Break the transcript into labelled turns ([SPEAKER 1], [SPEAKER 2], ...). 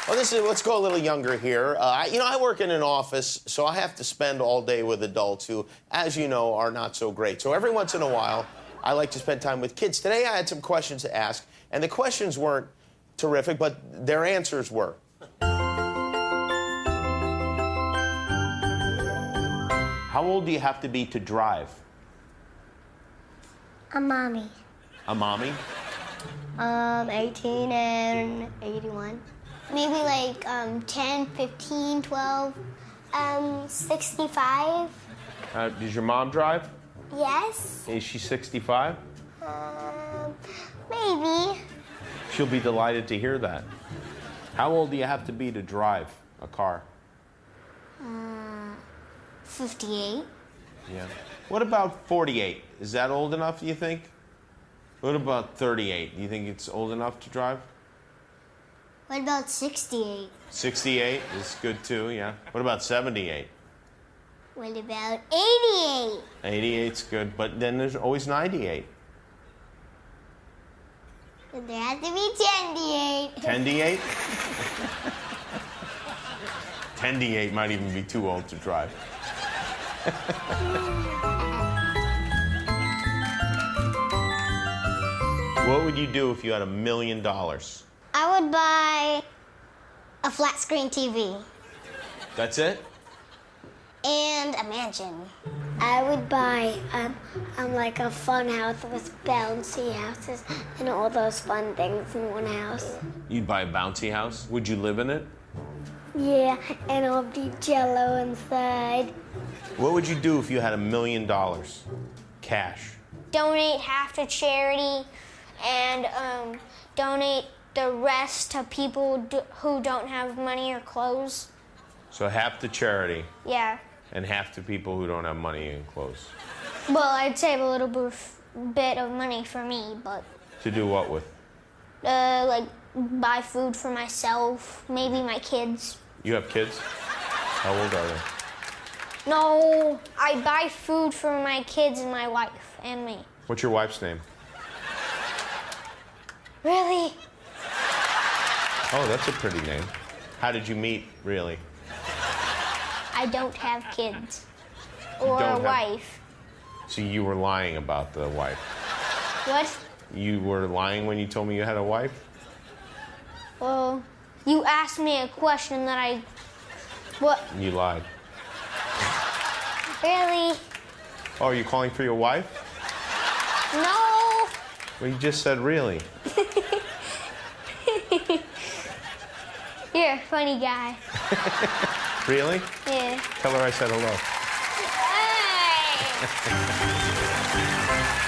[SPEAKER 1] Well, let's go a little younger here. You know, I work in an office, so I have to spend all day with adults who, as you know, are not so great. So every once in a while, I like to spend time with kids. Today, I had some questions to ask, and the questions weren't terrific, but their answers were. How old do you have to be to drive?
[SPEAKER 2] A mommy.
[SPEAKER 1] A mommy?
[SPEAKER 2] 18 and 81. Maybe like 10, 15, 12, 65.
[SPEAKER 1] Does your mom drive?
[SPEAKER 2] Yes.
[SPEAKER 1] Is she 65?
[SPEAKER 2] Maybe.
[SPEAKER 1] She'll be delighted to hear that. How old do you have to be to drive a car?
[SPEAKER 2] 58.
[SPEAKER 1] Yeah. What about 48? Is that old enough, do you think? What about 38? Do you think it's old enough to drive?
[SPEAKER 2] What about 68?
[SPEAKER 1] 68 is good too, yeah. What about 78?
[SPEAKER 2] What about 88?
[SPEAKER 1] 88's good, but then there's always 98.
[SPEAKER 2] Then there has to be 10-8.
[SPEAKER 1] 10-8? 10-8 might even be too old to drive. What would you do if you had $1 million?
[SPEAKER 2] I would buy a flat screen TV.
[SPEAKER 1] That's it?
[SPEAKER 2] And a mansion. I would buy like a fun house with bouncy houses and all those fun things in one house.
[SPEAKER 1] You'd buy a bouncy house? Would you live in it?
[SPEAKER 2] Yeah, and it'll be jello inside.
[SPEAKER 1] What would you do if you had $1 million? Cash.
[SPEAKER 2] Donate half to charity and donate the rest to people who don't have money or clothes.
[SPEAKER 1] So half to charity
[SPEAKER 2] Yeah.
[SPEAKER 1] and half to people who don't have money and clothes.
[SPEAKER 2] Well, I'd save a little bit of money for me, but...
[SPEAKER 1] To do what with?
[SPEAKER 2] Like, buy food for myself, maybe my kids.
[SPEAKER 1] You have kids? How old are they?
[SPEAKER 2] No, I buy food for my kids and my wife and me.
[SPEAKER 1] What's your wife's name?
[SPEAKER 2] Really?
[SPEAKER 1] Oh, that's a pretty name. How did you meet, really?
[SPEAKER 2] I don't have kids. Or a wife.
[SPEAKER 1] So you were lying about the wife.
[SPEAKER 2] What?
[SPEAKER 1] You were lying when you told me you had a wife?
[SPEAKER 2] Well, you asked me a question that I... What?
[SPEAKER 1] You lied.
[SPEAKER 2] Really?
[SPEAKER 1] Oh, are you calling for your wife?
[SPEAKER 2] No.
[SPEAKER 1] Well, you just said really.
[SPEAKER 2] You're a funny guy.
[SPEAKER 1] Really?
[SPEAKER 2] Yeah.
[SPEAKER 1] Tell her I said hello.
[SPEAKER 2] Hey!